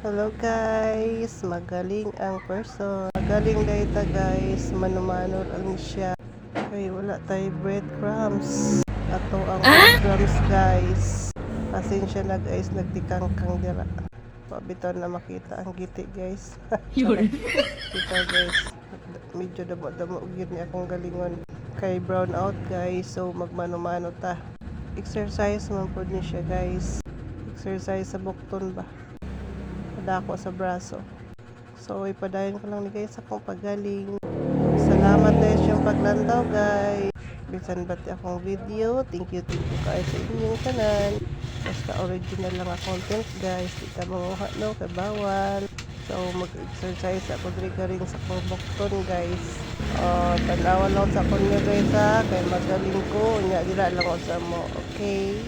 Hello guys, magaling ang person. Magaling dayta guys, manumano lang siya. Kay wala tayo breadcrumbs. Ato ang breadcrumbs guys. Pasensya na guys, nagtikangkang dira. Pabitaw na makita ang giti guys. Kita guys, medyo damo-damo gyud ni akong galingon. Kay brown out guys, so magmano-mano ta. Exercise man po ni siya guys. Exercise sa bukton ba? Dako sa braso. So ipadayon ko lang ni guys akong pagaling. Salamat guys yung paglantaw guys. Bisan bati akong video. Thank you kayo sa inyong tanan. Basta original lang ang content guys. Di ka manguha no, kay bawal. So mag-exercise ako rin sa bukton guys. Tanawan lang sa kunya guys ha. Kay magaling ko. Nya dira lang ako sa mo. Okay.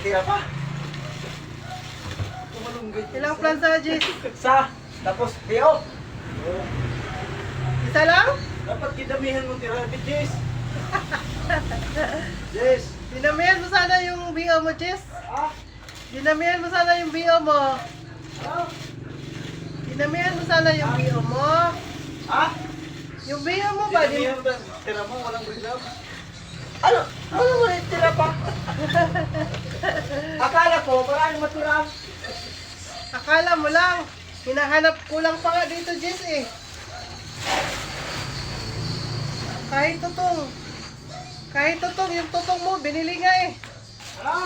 Tira pa. Ilang plansa Jess? Sa, tapos tiyo. Isa lang? Dapat kidamihan mo tira, Jess. Jess. Dinamihan mo sana yung BO mo Jess. Ah? Dinamihan mo sana yung BO mo. Ah? Dinamihan mo sana yung BO mo. Ah? Yung BO mo ba? Kidamihan ba? Tira mo, walang breakdown. Ano? Ano mo rin tira pa? Akala ko, maraming matira. Akala mo lang. Hinahanap ko lang pa nga dito Jess eh. Kahit tutong. Kahit tutong, yung tutong mo, binili nga eh. Ha?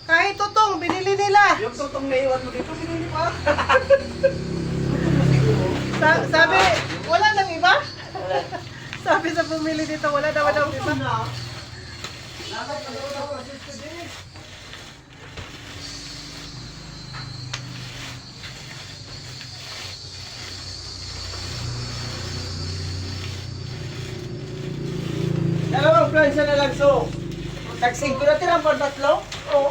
Kahit tutong, binili nila. Yung tutong naiwan mo dito, binili pa. Sabi, wala nang iba? Sabi sa bumili dito, wala naman daw iba. Dapat nagawin ako assist ko din. Dalawang plansya na lang so. Tagsing ko na tirang pang tatlo. Oo.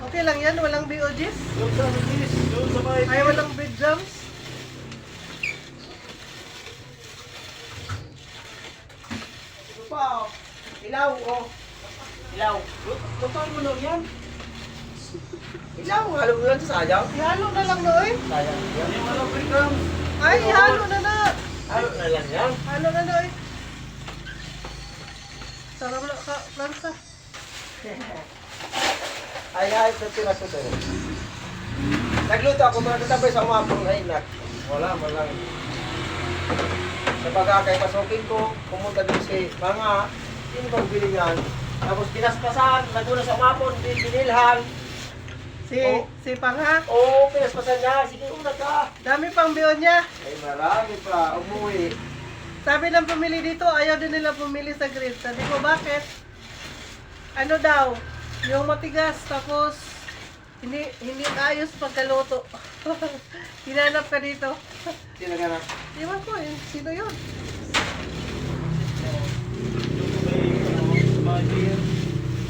Okay lang yan, walang BOGs. Yung sa Luis, yung sa may... Ay, walang breadcrumbs. Ito pa, oh. Ilaw, oh. Ilaw. Totoo mo lang yan. Ilaw, halo mo lang sa sayang. Ihalo na lang noy. Sayang. Yan yung walang breadcrumbs. Ay, ihalo na na. Halo na lang yan. Halo na noy. Sarap na ka, plansa. Ay, tira ko to. Nagluto ako, nagtatabay sa umapong na inak. Wala, walang. Sa bagay, pasukin ko, pumunta din si mga, sino bang bilingan? Tapos pinaspasan, naguna sa umapon, binilhan. Si Pangha, Oo, pinaspasan niya, sige una ka. dami pang biyon niya. Ay, marami pa, umuwi. Sabi ng pumili dito, ayaw din nila pumili sa grid. Sabi ko, bakit? Ano daw? Yung matigas, tapos hindi ayos pagkaluto. Hinanap ka dito. Sino ka na? Iwan ko eh, sino yun?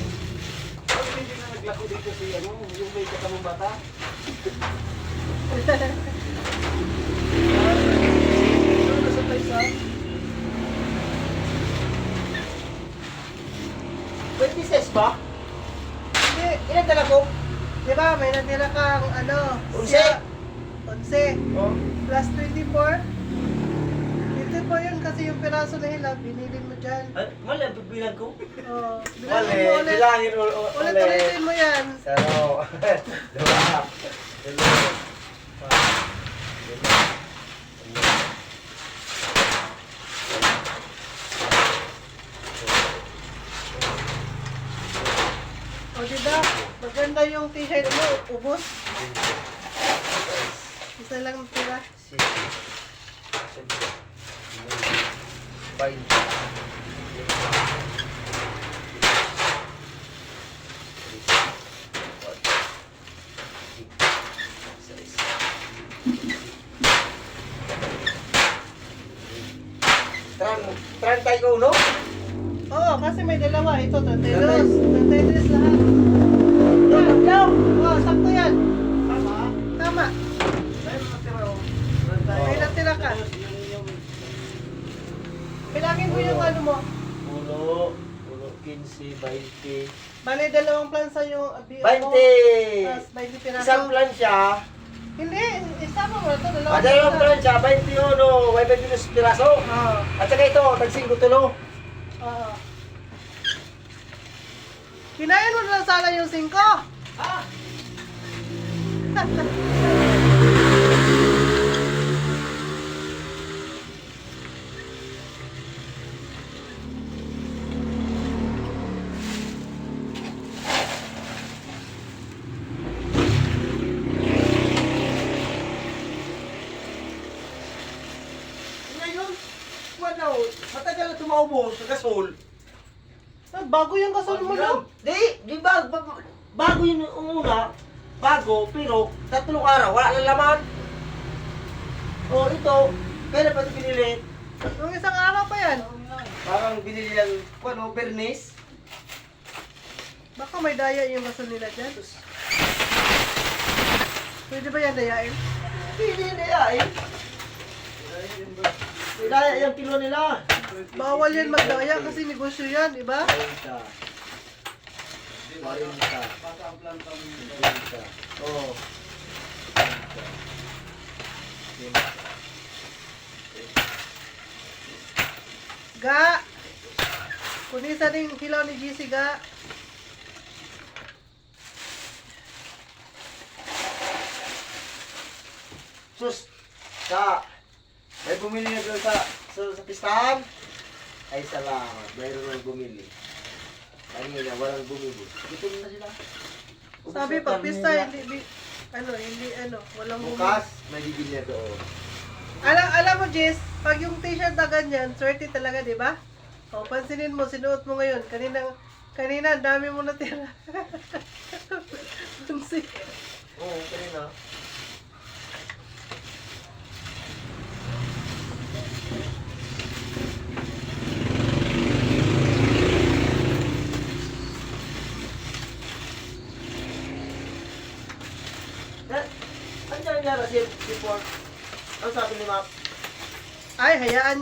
Hindi na naglako dito si ano, yung may katamong bata. Ano nasa Taysa? 26 ba? Hindi, Ilan dala ko? di ba may natira kang ano? 11. 11 Oh. plus 24. 24 yun kasi yung piraso na hilaw, binili mo dyan. Mali ang pagbilang ko. Oh, Mali, bilangin mo ulit. bilangin Ulit-ulitin mo yan. Saro. Dua. Dalawa. O diba, maganda yung t-shirt mo, ubos. Isa lang tira. Trantay ko, no? Oo, kasi may dalawa. Ito, 32. 33 lahat. Tatlaw. Oo, sakto yan. Tama. Tama. May natira ka. Bilangin mo yung ano mo. Ulo, 15, 20. Bale, dalawang plansa yung BO. 20! Tapos 20 piraso. Isang plansya. Hindi, isama mo na ito. Dalawang plansya, 21. May 20 piraso. Oo. At saka ito, tag-5 tulo. Oo. Kinain mo na lang sana yung 5. Ha? Ngayon, wala, matagal na tumaubos sa gasol. Bago yung gasol mo lang. Di ba, bago yun yung una, bago, pero 3 araw, wala lang laman. O ito, kailan pa ito binili? Nung isang araw pa yan. Parang binili lang, ano, Bernes. Baka may daya yung gasol nila dyan. Pwede ba yan dayain? Hindi na yan. Daya yung kilo nila. Bawal yan magdaya kasi negosyo yan, di ba? 40. 40. Oo. Ga! Kunisa rin kilo ni GC ga. Sus, may bumili na doon sa sa pistahan? Ay, salamat. Mayroon lang bumili. Kanina, walang bumili. Gutom na sila. Sabi pag pista, hindi, walang Bukas, may bibili na doon. Alam mo, Jess, pag yung t-shirt na ganyan, swerte talaga, di ba? O, pansinin mo, sinuot mo ngayon. Kanina, ang dami mo natira. Pansin. Oo, kanina. Ano nangyari si Ford? Ano sabi ni Ma'am? Ay, hayaan